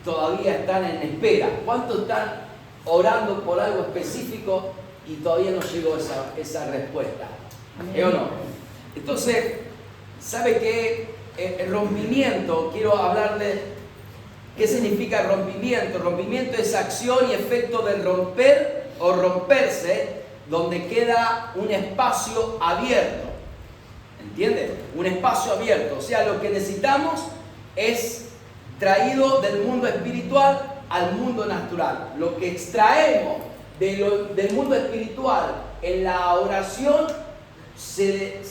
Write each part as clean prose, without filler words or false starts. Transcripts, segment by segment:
todavía están en espera? ¿Cuántos están orando por algo específico y todavía no llegó esa respuesta? ¿O no? Entonces, ¿sabe qué? El rompimiento, quiero hablarle, ¿qué significa rompimiento? Rompimiento es acción y efecto de romper o romperse, donde queda un espacio abierto. ¿Entiende? Un espacio abierto. O sea, lo que necesitamos es traído del mundo espiritual al mundo natural. Lo que extraemos del mundo espiritual en la oración se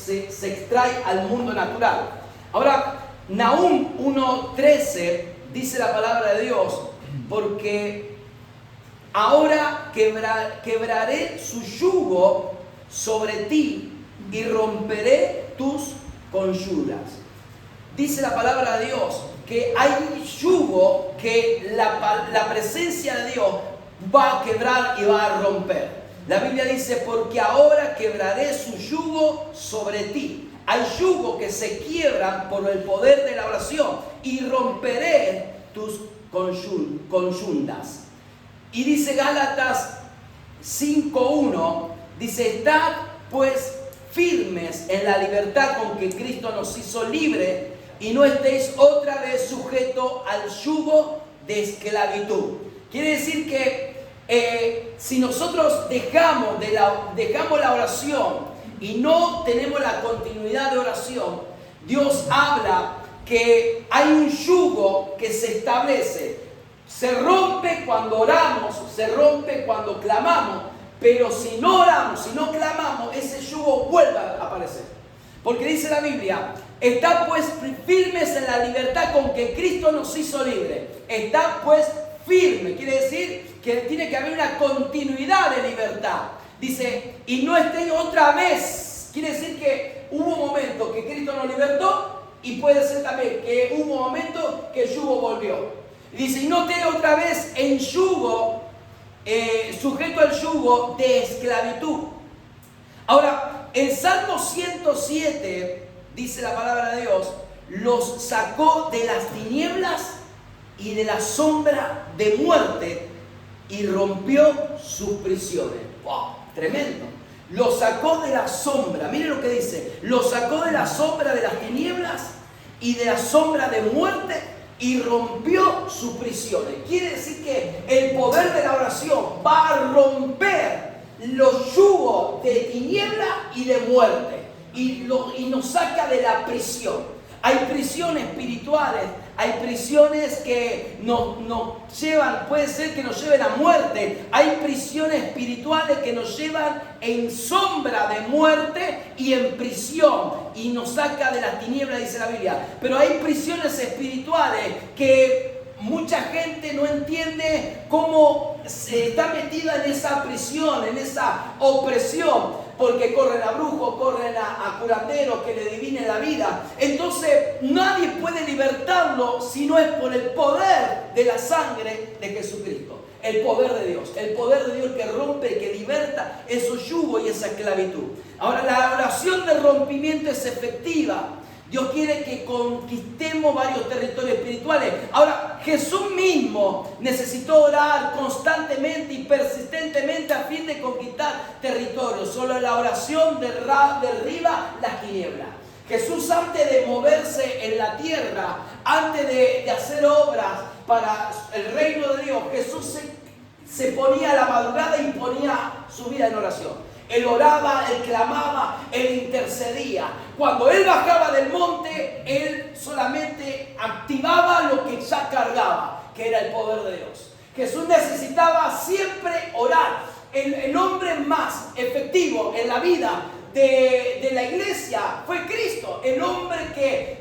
extrae al mundo natural. Ahora, Nahum 1:13 dice la palabra de Dios, porque ahora quebraré su yugo sobre ti y romperé tus conjuras. Dice la palabra de Dios que hay yugo que la presencia de Dios va a quebrar y va a romper. La Biblia dice, porque ahora quebraré su yugo sobre ti. Hay yugo que se quiebran por el poder de la oración y romperé tus conjuntas. Y dice Gálatas 5:1, dice, estad pues firmes en la libertad con que Cristo nos hizo libre y no estéis otra vez sujetos al yugo de esclavitud. Quiere decir que si nosotros dejamos la oración y no tenemos la continuidad de oración, Dios habla que hay un yugo que se establece. Se rompe cuando oramos, se rompe cuando clamamos, pero si no oramos, si no clamamos, ese yugo vuelve a aparecer. Porque dice la Biblia, estad pues firmes en la libertad con que Cristo nos hizo libre. Estad pues firme, quiere decir que tiene que haber una continuidad de libertad. Dice, y no estéis otra vez. Quiere decir que hubo un momento que Cristo nos libertó y puede ser también que hubo un momento que el yugo volvió. Dice, y no estéis otra vez en yugo, sujeto al yugo de esclavitud. Ahora, en Salmo 107 dice la palabra de Dios, los sacó de las tinieblas y de la sombra de muerte y rompió sus prisiones. ¡Wow! Tremendo. Lo sacó de la sombra. Miren lo que dice. Lo sacó de la sombra de las tinieblas y de la sombra de muerte y rompió sus prisiones. Quiere decir que el poder de la oración va a romper los yugos de tiniebla y de muerte y nos saca de la prisión. Hay prisiones espirituales, hay prisiones que nos llevan, puede ser que nos lleven a muerte. Hay prisiones espirituales que nos llevan en sombra de muerte y en prisión y nos saca de las tinieblas, dice la Biblia. Pero hay prisiones espirituales que mucha gente no entiende cómo se está metida en esa prisión, en esa opresión, porque corren a brujos, corren a curanderos que le adivinen la vida. Entonces nadie puede libertarlo si no es por el poder de la sangre de Jesucristo. El poder de Dios que rompe, que liberta esos yugos y esa esclavitud. Ahora, la oración de rompimiento es efectiva. Dios quiere que conquistemos varios territorios espirituales. Ahora, Jesús mismo necesitó orar constantemente y persistentemente a fin de conquistar territorios. Solo la oración derriba las tinieblas. Jesús, antes de moverse en la tierra, antes de hacer obras para el reino de Dios, Jesús se ponía a la madrugada y ponía su vida en oración. Él oraba, él clamaba, él intercedía. Cuando él bajaba del monte, él solamente activaba lo que ya cargaba, que era el poder de Dios. Jesús necesitaba siempre orar. El hombre más efectivo en la vida de la iglesia fue Cristo, el hombre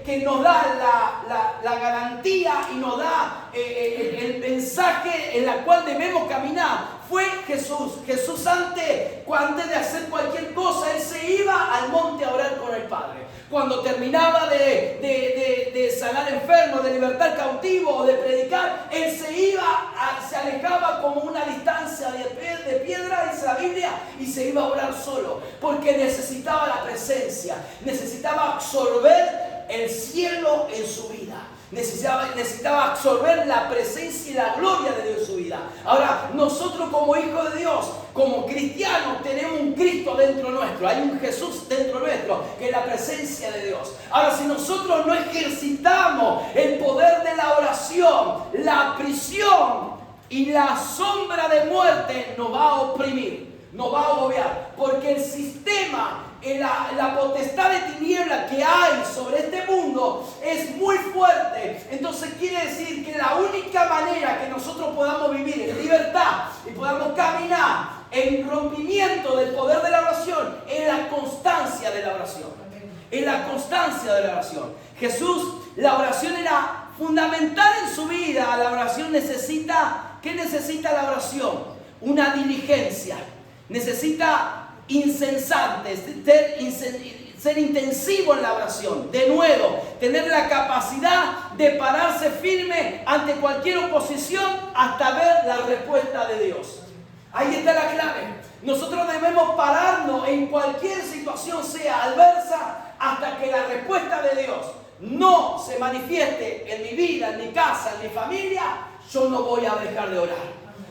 que nos da la garantía y nos da el mensaje en el cual debemos caminar. Fue Jesús. Jesús antes de hacer cualquier cosa, él se iba al monte a orar con el Padre. Cuando terminaba de sanar enfermos, de libertar cautivos o de predicar, él se alejaba como una distancia de piedra, dice la Biblia, y se iba a orar solo, porque necesitaba la presencia, necesitaba absorber el cielo en su vida. necesitaba absorber la presencia y la gloria de Dios en su vida. Ahora, nosotros como hijos de Dios, como cristianos, tenemos un Cristo dentro nuestro. Hay un Jesús dentro nuestro, que es la presencia de Dios. Ahora, si nosotros no ejercitamos el poder de la oración, la prisión y la sombra de muerte nos va a oprimir, nos va a agobiar. Porque el sistema, la potestad de tiniebla que hay sobre este mundo es muy fuerte. Entonces quiere decir que la única manera que nosotros podamos vivir en libertad y podamos caminar en rompimiento del poder de la oración es la constancia de la oración. Es la constancia de la oración. Jesús, la oración era fundamental en su vida. La oración necesita, ¿qué necesita la oración? Una diligencia. Necesita incesantes, ser intensivo en la oración. De nuevo, tener la capacidad de pararse firme ante cualquier oposición hasta ver la respuesta de Dios. Ahí está la clave. Nosotros debemos pararnos en cualquier situación, sea adversa, hasta que la respuesta de Dios no se manifieste en mi vida, en mi casa, en mi familia. Yo no voy a dejar de orar.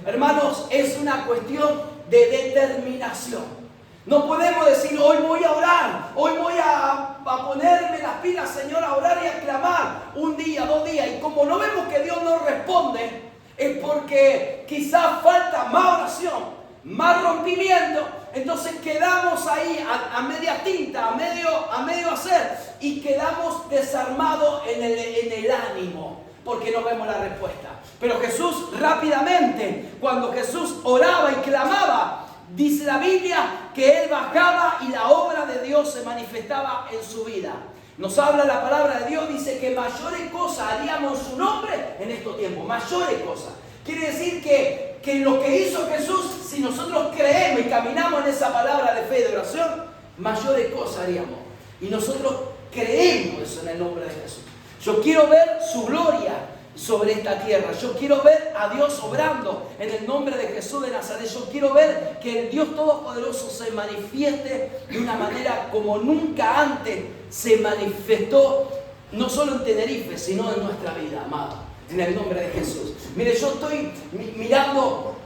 Hermanos, es una cuestión de determinación. No podemos decir, hoy voy a orar, hoy voy a ponerme las pilas, Señor, a orar y a clamar un día, 2 días. Y como no vemos que Dios no responde, es porque quizás falta más oración, más rompimiento. Entonces quedamos ahí a media tinta, a medio hacer, y quedamos desarmados en el ánimo, porque no vemos la respuesta. Pero Jesús rápidamente, cuando Jesús oraba y clamaba, dice la Biblia que Él bajaba y la obra de Dios se manifestaba en su vida. Nos habla la palabra de Dios, dice que mayores cosas haríamos en su nombre en estos tiempos. Mayores cosas. Quiere decir que lo que hizo Jesús, si nosotros creemos y caminamos en esa palabra de fe y de oración, mayores cosas haríamos. Y nosotros creemos eso en el nombre de Jesús. Yo quiero ver su gloria sobre esta tierra. Yo quiero ver a Dios obrando en el nombre de Jesús de Nazaret. Yo quiero ver que el Dios Todopoderoso se manifieste de una manera como nunca antes se manifestó, no solo en Tenerife, sino en nuestra vida, amado, en el nombre de Jesús. Mire, yo estoy mirando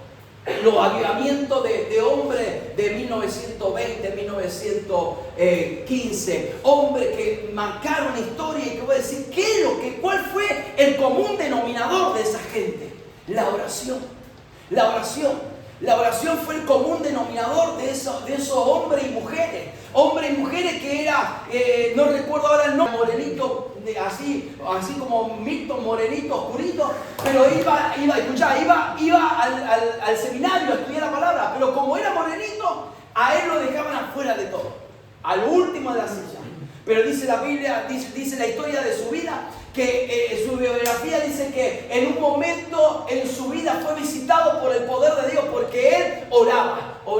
los avivamientos de hombres de 1920, 1915, hombres que marcaron historia y que voy a decir, ¿cuál fue el común denominador de esa gente? La oración. La oración. La oración fue el común denominador de esos hombres y mujeres. Hombres y mujeres que era, no recuerdo ahora el nombre, morenito, así como Milton, morenito, oscurito, pero iba al seminario a estudiar la palabra, pero como era morenito, a él lo dejaban afuera de todo, al último de la silla. Pero dice la Biblia, dice la historia de su vida, que su biografía dice que en un momento en su vida fue visitado por el poder de Dios, porque él oraba y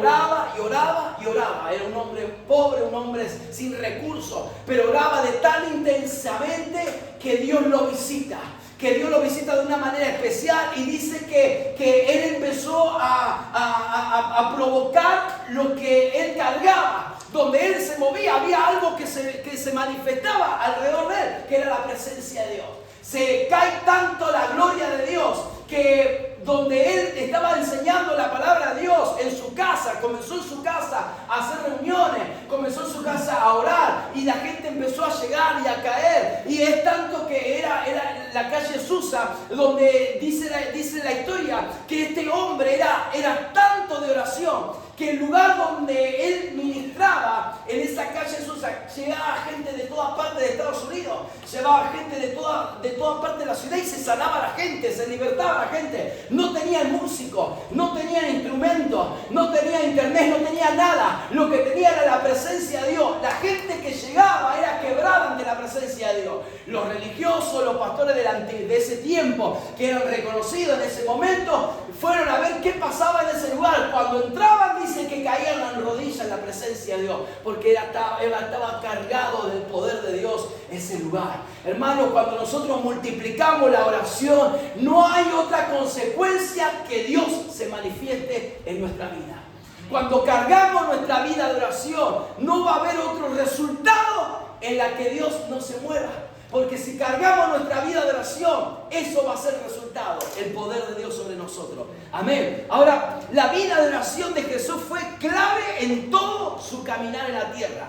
oraba y oraba. Era un hombre pobre, un hombre sin recursos, pero oraba de tan intensamente que Dios lo visita. Que Dios lo visita de una manera especial, y dice que él empezó a provocar lo que él cargaba. Donde él se movía había algo que se manifestaba alrededor de él, que era la presencia de Dios. Se cae tanto la gloria de Dios que donde él estaba enseñando la palabra de Dios en su casa, comenzó en su casa a hacer reuniones, comenzó en su casa a orar, y la gente empezó a llegar y a caer. Y es tanto que era la calle Susa, donde dice la historia que este hombre era tanto de oración, que el lugar donde él ministraba, en esa calle Susa, llegaba gente de todas partes de Estados Unidos, llevaba gente de todas partes de la ciudad, y se sanaba la gente, se libertaba la gente. No tenían músicos, no tenían instrumentos, no tenían internet, no tenían nada. Lo que tenía era la presencia de Dios. La gente que llegaba era quebrada ante la presencia de Dios. Los religiosos, los pastores de ese tiempo, que eran reconocidos en ese momento, fueron a ver qué pasaba en ese lugar. Cuando entraban, dice que caían en rodillas en la presencia de Dios, porque estaba cargado del poder de Dios ese lugar. Hermanos, cuando nosotros multiplicamos la oración, no hay otra consecuencia que Dios se manifieste en nuestra vida. Cuando cargamos nuestra vida de oración, no va a haber otro resultado en la que Dios no se mueva. Porque si cargamos nuestra vida de oración, eso va a ser el resultado, el poder de Dios sobre nosotros. Amén. Ahora, la vida de oración de Jesús fue clave en todo su caminar en la tierra.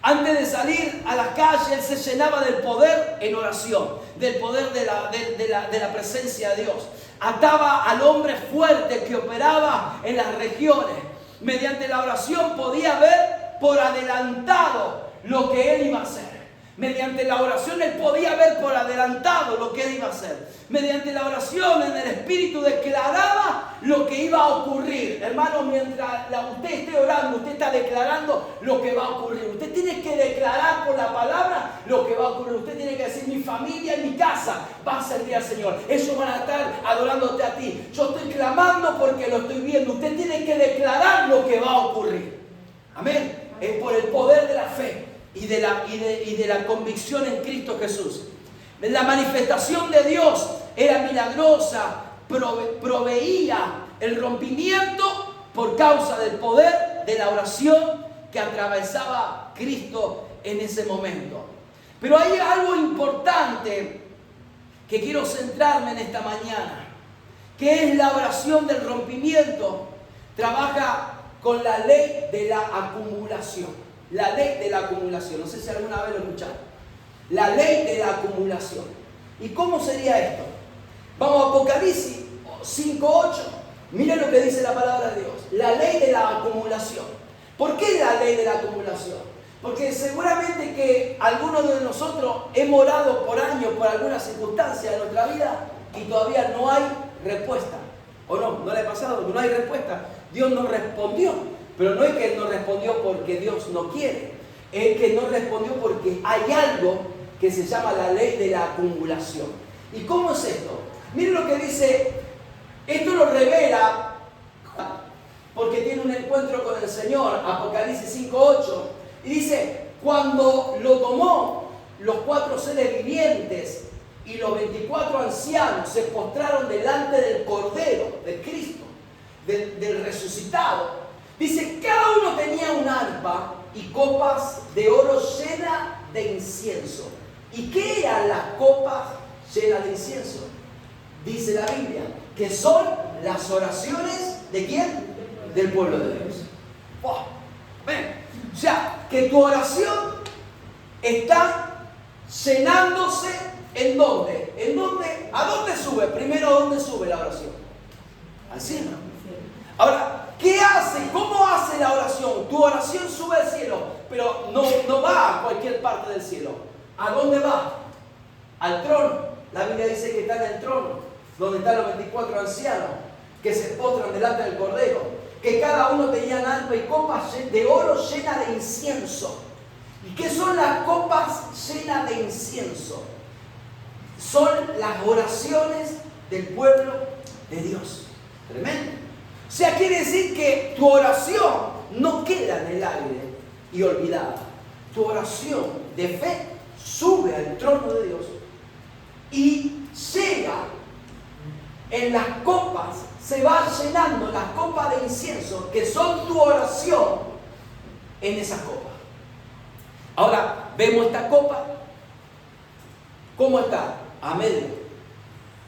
Antes de salir a la calle, Él se llenaba del poder en oración, del poder de la presencia de Dios. Ataba al hombre fuerte que operaba en las regiones. Mediante la oración podía ver por adelantado lo que Él iba a hacer. Mediante la oración Él podía ver por adelantado lo que Él iba a hacer. Mediante la oración en el Espíritu declaraba lo que iba a ocurrir. Hermanos, mientras usted esté orando, usted está declarando lo que va a ocurrir. Usted tiene que declarar por la palabra lo que va a ocurrir. Usted tiene que decir: mi familia y mi casa va a servir al Señor. Ellos van a estar adorándote a ti. Yo estoy clamando porque lo estoy viendo. Usted tiene que declarar lo que va a ocurrir. Amén. Es por el poder de la fe y de la convicción en Cristo Jesús. La manifestación de Dios era milagrosa, proveía el rompimiento por causa del poder de la oración que atravesaba Cristo en ese momento. Pero hay algo importante que quiero centrarme en esta mañana, que es la oración del rompimiento. Trabaja con la ley de la acumulación. La ley de la acumulación. No sé si alguna vez lo escucharon. La ley de la acumulación. ¿Y cómo sería esto? Vamos a Apocalipsis 5:8. Miren lo que dice la palabra de Dios. La ley de la acumulación. ¿Por qué la ley de la acumulación? Porque seguramente que algunos de nosotros hemos orado por años por alguna circunstancia de nuestra vida y todavía no hay respuesta. ¿O no? ¿No le ha pasado? No hay respuesta. Dios no respondió. Pero no es que Él no respondió porque Dios no quiere. Es que no respondió porque hay algo que se llama la ley de la acumulación. ¿Y cómo es esto? Miren lo que dice. Esto lo revela porque tiene un encuentro con el Señor. Apocalipsis 5:8. Y dice: cuando lo tomó, los 4 seres vivientes y los 24 ancianos se postraron delante del Cordero, de Cristo, del resucitado. Dice: cada uno tenía un arpa y copas de oro llenas de incienso. ¿Y qué eran las copas llenas de incienso? Dice la Biblia que son las oraciones ¿de quién? Del pueblo de Dios. ¡Oh! O sea, que tu oración está llenándose ¿en dónde? ¿En dónde? ¿A dónde sube? Primero, ¿a dónde sube la oración? Al cielo. Ahora, ¿qué hace? ¿Cómo hace la oración? Tu oración sube al cielo, pero no va a cualquier parte del cielo. ¿A dónde va? Al trono. La Biblia dice que está en el trono, donde están los 24 ancianos, que se postran delante del Cordero, que cada uno tenía arpa y copas de oro llenas de incienso. ¿Y qué son las copas llenas de incienso? Son las oraciones del pueblo de Dios. Tremendo. O sea, quiere decir que tu oración no queda en el aire y olvidada. Tu oración de fe sube al trono de Dios y llega en las copas, se va llenando las copas de incienso que son tu oración en esas copas. Ahora, vemos esta copa, ¿cómo está? A medio.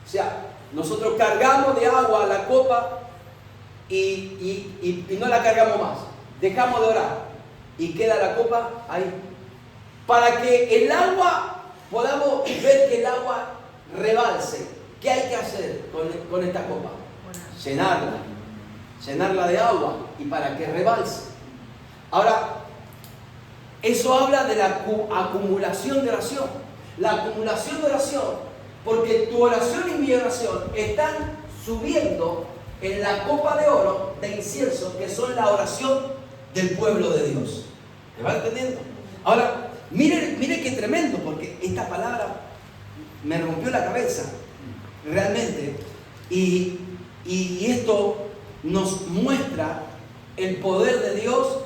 O sea, nosotros cargamos de agua la copa y no la cargamos más. Dejamos de orar y queda la copa ahí. Para que el agua, podamos ver que el agua rebalse. ¿Qué hay que hacer con esta copa? Llenarla de agua y para que rebalse. Ahora, eso habla de la acumulación de oración. La acumulación de oración, porque tu oración y mi oración están subiendo en la copa de oro de incienso, que son la oración del pueblo de Dios. ¿Me va entendiendo? Ahora, mire qué tremendo, porque esta palabra me rompió la cabeza, realmente. Y esto nos muestra el poder de Dios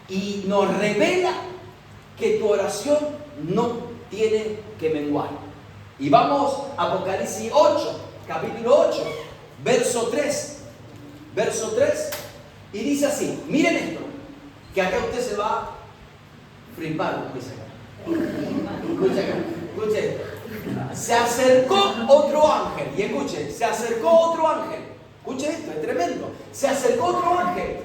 y nos revela que tu oración no tiene que menguar. Y vamos a Apocalipsis 8, capítulo 8, verso 3. Verso 3. Y dice así, miren esto, que acá usted se va a flipar, dice acá. Escucha acá. Escuche esto. Se acercó otro ángel. Y escuche, se acercó otro ángel. Escuche esto, es tremendo. Se acercó otro ángel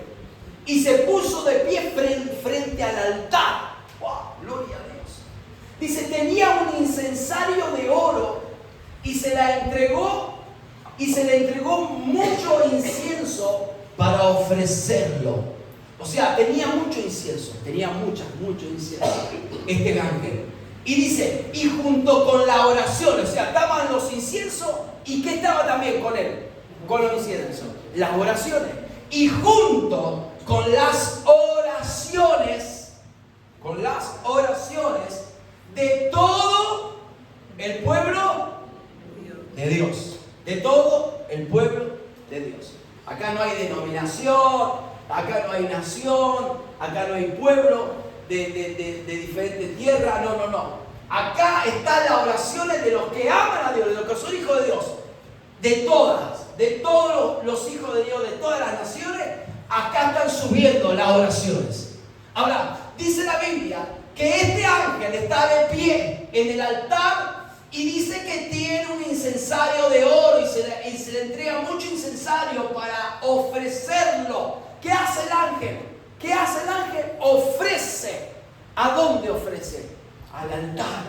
y se puso de pie frente al altar. ¡Wow! Gloria a Dios. Dice, tenía un incensario de oro y se le entregó mucho incienso para ofrecerlo. O sea, tenía mucho incienso, mucho incienso este ángel. Y dice, y junto con la oración, o sea, estaban los inciensos, ¿y qué estaba también con él? Con los inciensos, las oraciones. Y junto con las oraciones de todo el pueblo de Dios. De todo el pueblo de Dios. Acá no hay denominación, acá no hay nación, acá no hay pueblo de diferentes tierras, no. Acá están las oraciones de los que aman a Dios, de los que son hijos de Dios. De todos los hijos de Dios, de todas las naciones, acá están subiendo las oraciones. Ahora, dice la Biblia que este ángel está de pie en el altar y dice que tiene un incensario de oro y se le entrega mucho incensario para ofrecerlo. ¿Qué hace el ángel? Ofrece. ¿A dónde ofrece? Al altar.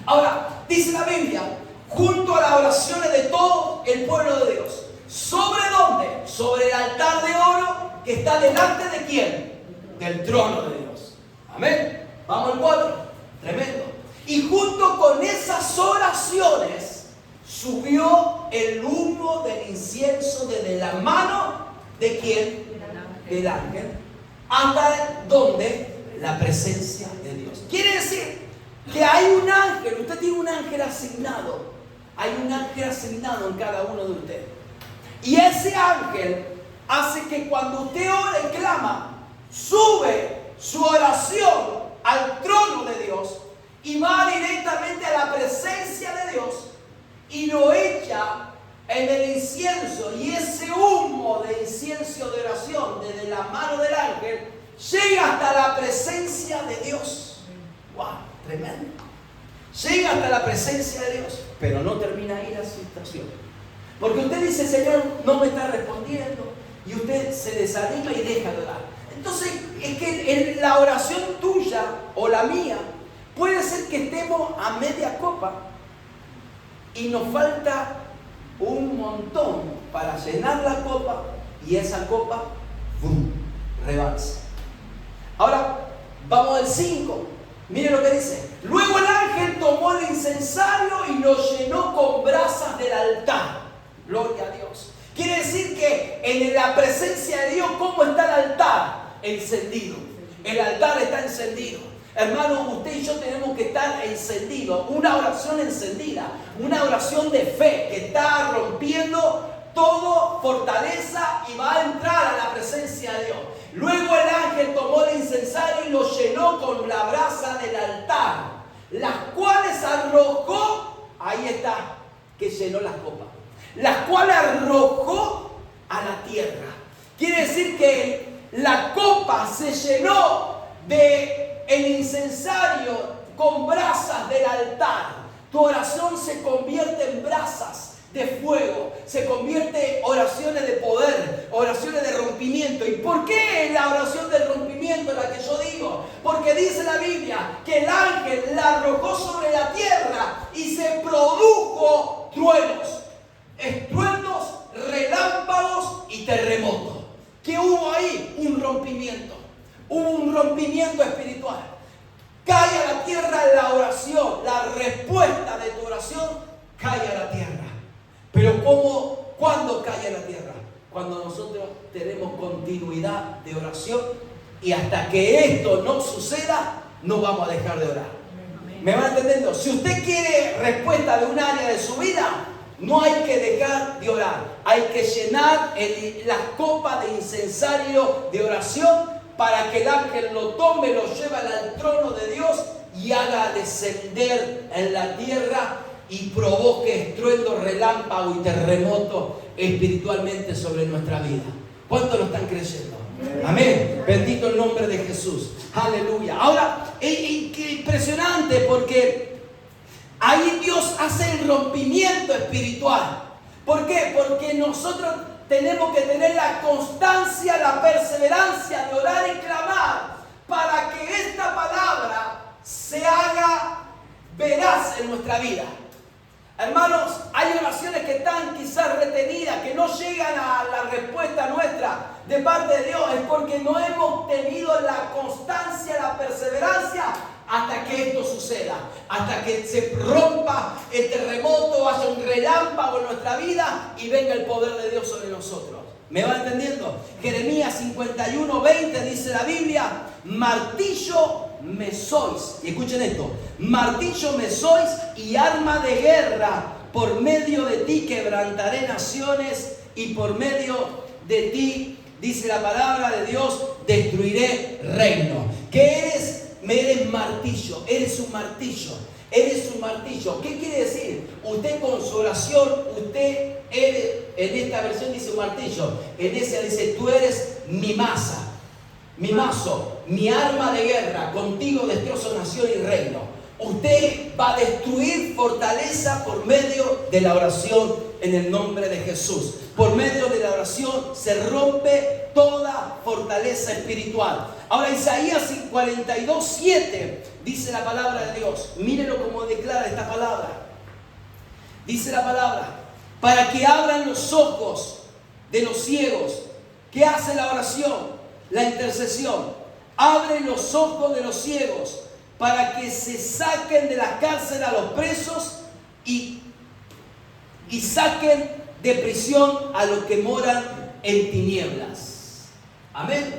Ahora, dice la Biblia, junto a las oraciones de todo el pueblo de Dios. ¿Sobre dónde? Sobre el altar de oro que está delante de ¿quién? Del trono de Dios. Amén. Vamos al 4. Tremendo. Y junto con esas oraciones subió el humo del incienso desde la mano de ¿quién? Del ángel. ¿Hasta dónde? La presencia de Dios. Quiere decir que hay un ángel, usted tiene un ángel asignado. Hay un ángel asignado en cada uno de ustedes. Y ese ángel hace que cuando usted ora y clama, sube su oración al trono de Dios y va directamente a la presencia de Dios y lo echa en el incienso. Y ese humo de incienso de oración desde la mano del ángel llega hasta la presencia de Dios. ¡Wow! Tremendo. Llega hasta la presencia de Dios, pero no termina ahí la situación. Porque usted dice, Señor, no me está respondiendo, y usted se desanima y deja de orar. Entonces, es que la oración tuya o la mía puede ser que estemos a media copa y nos falta un montón para llenar la copa y esa copa, ¡bum!, rebalsa. Ahora, vamos al 5. Mire lo que dice. Luego el ángel tomó el incensario y lo llenó con brasas del altar. Gloria a Dios. Quiere decir que en la presencia de Dios, ¿cómo está el altar? Encendido. El altar está encendido. Hermano, usted y yo tenemos que estar encendidos. Una oración encendida. Una oración de fe que está rompiendo todo fortaleza y va a entrar a la presencia de Dios. Luego el ángel tomó el incensario y lo llenó con la brasa del altar, las cuales arrojó, ahí está, que llenó las copas, las cuales arrojó a la tierra. Quiere decir que la copa se llenó de el incensario con brasas del altar. Tu oración se convierte en brasas de fuego, se convierte en oraciones de poder, oraciones de rompimiento. ¿Y por qué la oración del rompimiento es la que yo digo? Porque dice la Biblia que el ángel la arrojó sobre la tierra y se produjo truenos, estruendos, relámpagos y terremotos. ¿Qué hubo ahí? Un rompimiento. Hubo un rompimiento espiritual. Cae a la tierra la oración, la respuesta de tu oración cae a la tierra. Pero ¿cuándo cae a la tierra? Cuando nosotros tenemos continuidad de oración y hasta que esto no suceda, no vamos a dejar de orar. ¿Me va entendiendo? Si usted quiere respuesta de un área de su vida, no hay que dejar de orar. Hay que llenar las copas de incensario de oración para que el ángel lo tome, lo lleve al trono de Dios y haga descender en la tierra y provoque estruendo, relámpago y terremoto espiritualmente sobre nuestra vida. ¿Cuántos lo están creyendo? Amén. Bendito el nombre de Jesús. Aleluya. Ahora, qué impresionante, porque Ahí Dios hace el rompimiento espiritual. ¿Por qué? Porque nosotros tenemos que tener la constancia, la perseverancia de orar y clamar para que esta palabra se haga veraz en nuestra vida. Hermanos, hay oraciones que están quizás retenidas, que no llegan a la respuesta nuestra de parte de Dios. Es porque no hemos tenido la constancia, la perseverancia hasta que esto suceda. Hasta que se rompa el terremoto, haya un relámpago en nuestra vida y venga el poder de Dios sobre nosotros. ¿Me va entendiendo? Jeremías 51:20 dice la Biblia: martillo me sois, y escuchen esto, martillo me sois y arma de guerra, por medio de ti quebrantaré naciones y por medio de ti, dice la palabra de Dios, destruiré reino. ¿Qué eres? Eres martillo, eres un martillo, eres un martillo. ¿Qué quiere decir? Usted con su oración, usted eres, en esta versión dice un martillo, en esa dice: tú eres mi masa, mi mazo, mi arma de guerra, contigo destrozo nación y reino. Usted va a destruir fortaleza por medio de la oración en el nombre de Jesús. Por medio de la oración se rompe toda fortaleza espiritual. Ahora Isaías 42:7 dice la palabra de Dios. Mírenlo como declara esta palabra. Dice la palabra: para que abran los ojos de los ciegos. ¿Qué hace la oración? La intercesión. Abre los ojos de los ciegos para que se saquen de la cárcel a los presos y saquen de prisión a los que moran en tinieblas. Amén.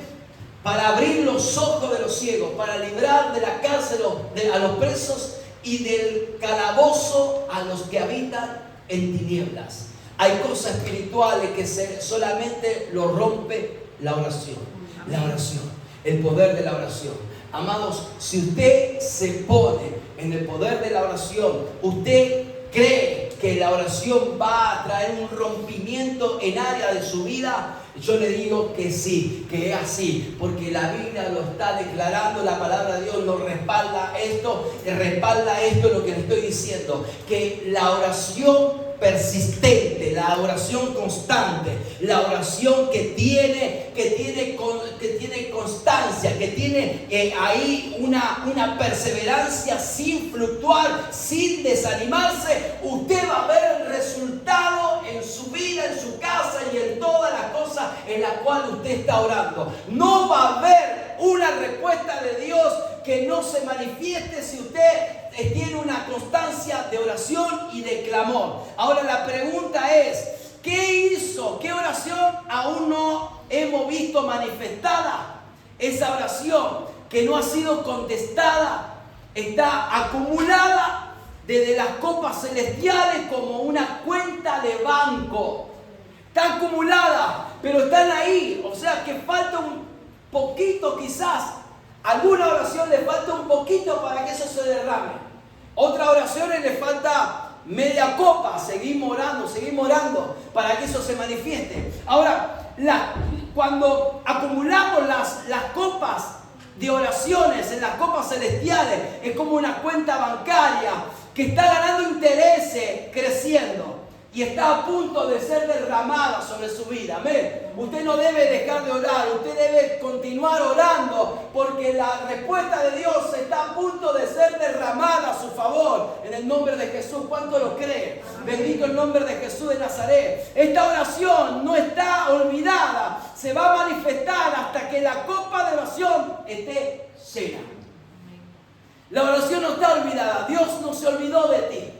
Para abrir los ojos de los ciegos, para librar de la cárcel a los presos y del calabozo a los que habitan en tinieblas. Hay cosas espirituales que solamente lo rompe la oración. La oración, el poder de la oración. Amados, si usted se pone en el poder de la oración, usted cree que la oración va a traer un rompimiento en área de su vida, yo le digo que sí, que es así, porque la Biblia lo está declarando, la palabra de Dios lo respalda esto lo que le estoy diciendo, que la oración persistente, la oración constante, la oración que tiene constancia, que tiene ahí una perseverancia sin fluctuar, sin desanimarse, usted va a ver el resultado en su vida, en su casa y en todas las cosas en las cuales usted está orando. No va a haber una respuesta de Dios que no se manifieste si usted tiene una constancia de oración y de clamor. Ahora la pregunta es: ¿qué hizo? ¿Qué oración aún no hemos visto manifestada? Esa oración que no ha sido contestada está acumulada desde las copas celestiales como una cuenta de banco. Está acumulada, pero están ahí. O sea que falta un poquito, quizás alguna oración le falta un poquito para que eso se derrame. Otras oraciones le falta media copa. Seguimos orando para que eso se manifieste. Ahora, cuando acumulamos las copas de oraciones en las copas celestiales, es como una cuenta bancaria que está ganando intereses, creciendo. Y está a punto de ser derramada sobre su vida. Amén. Usted no debe dejar de orar. Usted debe continuar orando. Porque la respuesta de Dios está a punto de ser derramada a su favor. En el nombre de Jesús. ¿Cuánto lo cree? Bendito el nombre de Jesús de Nazaret. Esta oración no está olvidada. Se va a manifestar hasta que la copa de oración esté llena. La oración no está olvidada. Dios no se olvidó de ti.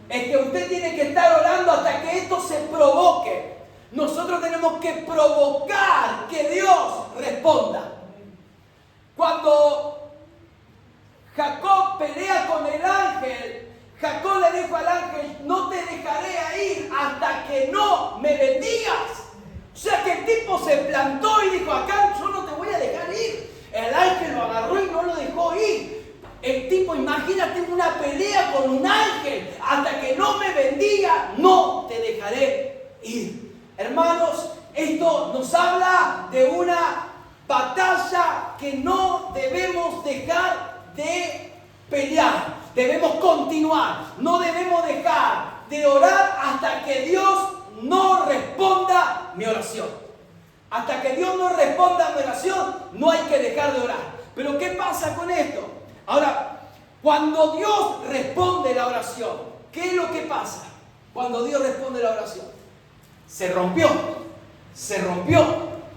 Es que usted tiene que estar orando hasta que esto se provoque. Nosotros tenemos que provocar que Dios responda. Cuando Jacob pelea con el ángel, Jacob le dijo al ángel: no te dejaré ir hasta que no me bendigas. O sea que el tipo se plantó y dijo: acá yo no te voy a dejar ir. El ángel lo agarró y no lo dejó ir. El tipo, imagínate una pelea con un ángel: hasta que no me bendiga, no te dejaré ir. Hermanos, esto nos habla de una batalla que no debemos dejar de pelear. Debemos continuar. No debemos dejar de orar hasta que Dios no responda mi oración. Hasta que Dios no responda mi oración, no hay que dejar de orar. Pero ¿qué pasa con esto? Ahora, cuando Dios responde la oración, ¿qué es lo que pasa? Cuando Dios responde la oración, se rompió,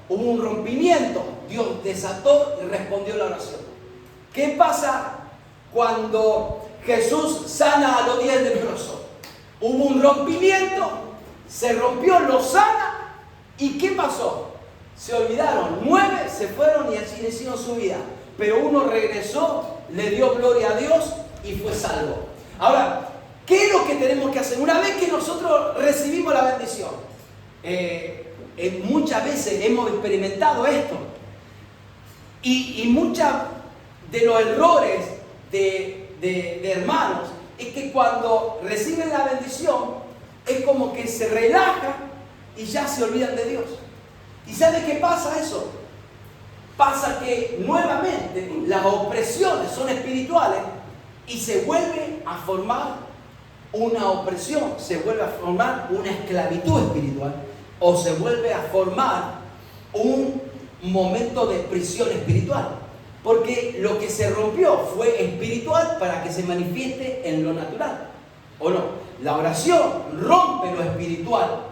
hubo un rompimiento, Dios desató y respondió la oración. ¿Qué pasa cuando Jesús sana a los 10 leprosos? Hubo un rompimiento, se rompió, lo sana, ¿y qué pasó? Se olvidaron, 9 se fueron y así hicieron su vida, pero uno regresó, le dio gloria a Dios y fue salvo. Ahora, ¿qué es lo que tenemos que hacer? Una vez que nosotros recibimos la bendición, muchas veces hemos experimentado esto, y muchos de los errores de hermanos es que cuando reciben la bendición es como que se relajan y ya se olvidan de Dios. ¿Y sabe qué pasa eso? Pasa que nuevamente las opresiones son espirituales y se vuelve a formar una opresión, se vuelve a formar una esclavitud espiritual o se vuelve a formar un momento de prisión espiritual. Porque lo que se rompió fue espiritual para que se manifieste en lo natural. ¿O no? La oración rompe lo espiritual.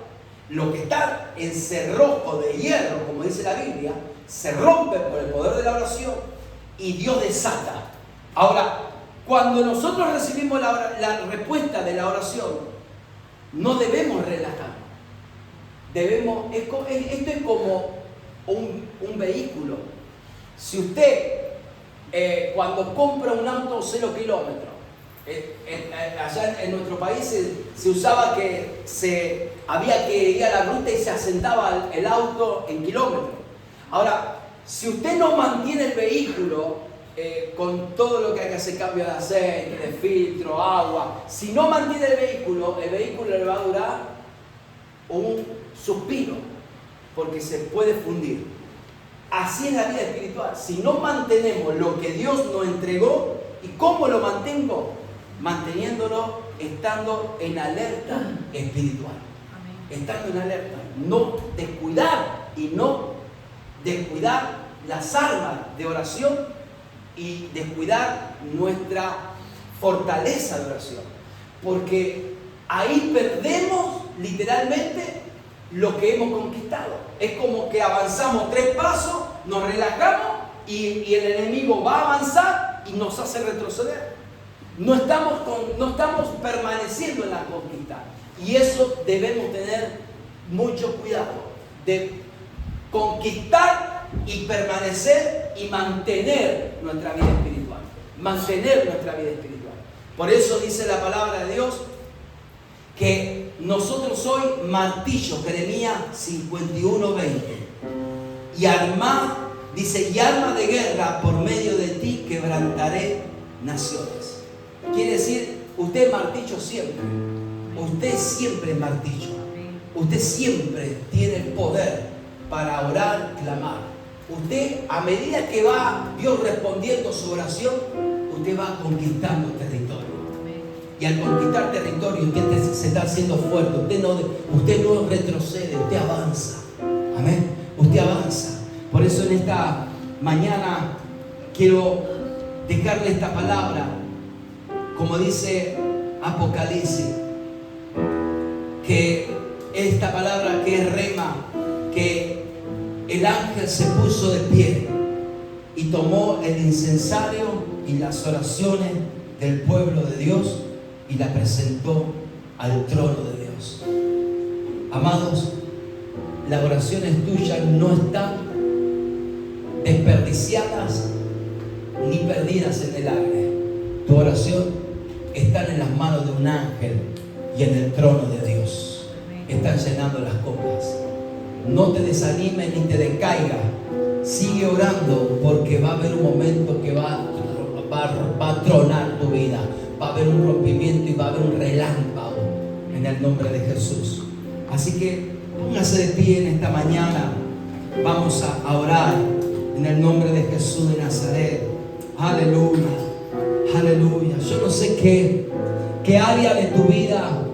Lo que está en cerrojo de hierro, como dice la Biblia, se rompe por el poder de la oración y Dios desata. Ahora, cuando nosotros recibimos la respuesta de la oración, no debemos relajarnos. Esto es como un vehículo. Si usted, cuando compra un auto 0 kilómetros, allá en nuestro país se usaba que había que ir a la ruta y se asentaba el auto en kilómetros. Ahora, si usted no mantiene el vehículo con todo lo que hay que hacer, cambio de aceite, de filtro, agua, si no mantiene el vehículo le va a durar un suspiro, porque se puede fundir. Así es la vida espiritual. Si no mantenemos lo que Dios nos entregó, ¿y cómo lo mantengo? Manteniéndolo, estando en alerta espiritual. Estando en alerta. No descuidar y no descuidar las armas de oración y descuidar nuestra fortaleza de oración. Porque ahí perdemos literalmente lo que hemos conquistado. Es como que avanzamos 3 pasos, nos relajamos y el enemigo va a avanzar y nos hace retroceder. No estamos permaneciendo en la conquista. Y eso debemos tener mucho cuidado. De conquistar y permanecer y mantener nuestra vida espiritual. Mantener nuestra vida espiritual. Por eso dice la palabra de Dios que nosotros hoy martillo, Jeremías 51:20, y arma de guerra por medio de ti quebrantaré naciones. Quiere decir, usted es martillo siempre. Usted siempre es martillo. Usted siempre tiene el poder para orar, clamar. Usted, a medida que va Dios respondiendo su oración, usted va conquistando territorio. Y al conquistar territorio, usted se está haciendo fuerte. Usted no retrocede, usted avanza. Amén. Usted avanza. Por eso en esta mañana quiero dejarle esta palabra, como dice Apocalipsis, que esta palabra que es rema, que el ángel se puso de pie y tomó el incensario y las oraciones del pueblo de Dios y la presentó al trono de Dios. Amados, las oraciones tuyas no están desperdiciadas ni perdidas en el aire. Tu oración está en las manos de un ángel y en el trono de Dios. Están llenando las copas. No te desanimes ni te decaigas. Sigue orando, porque va a haber un momento que va a tronar tu vida. Va a haber un rompimiento y va a haber un relámpago en el nombre de Jesús. Así que póngase de pie en esta mañana. Vamos a orar en el nombre de Jesús de Nazaret. Aleluya. Aleluya. Yo no sé qué área de tu vida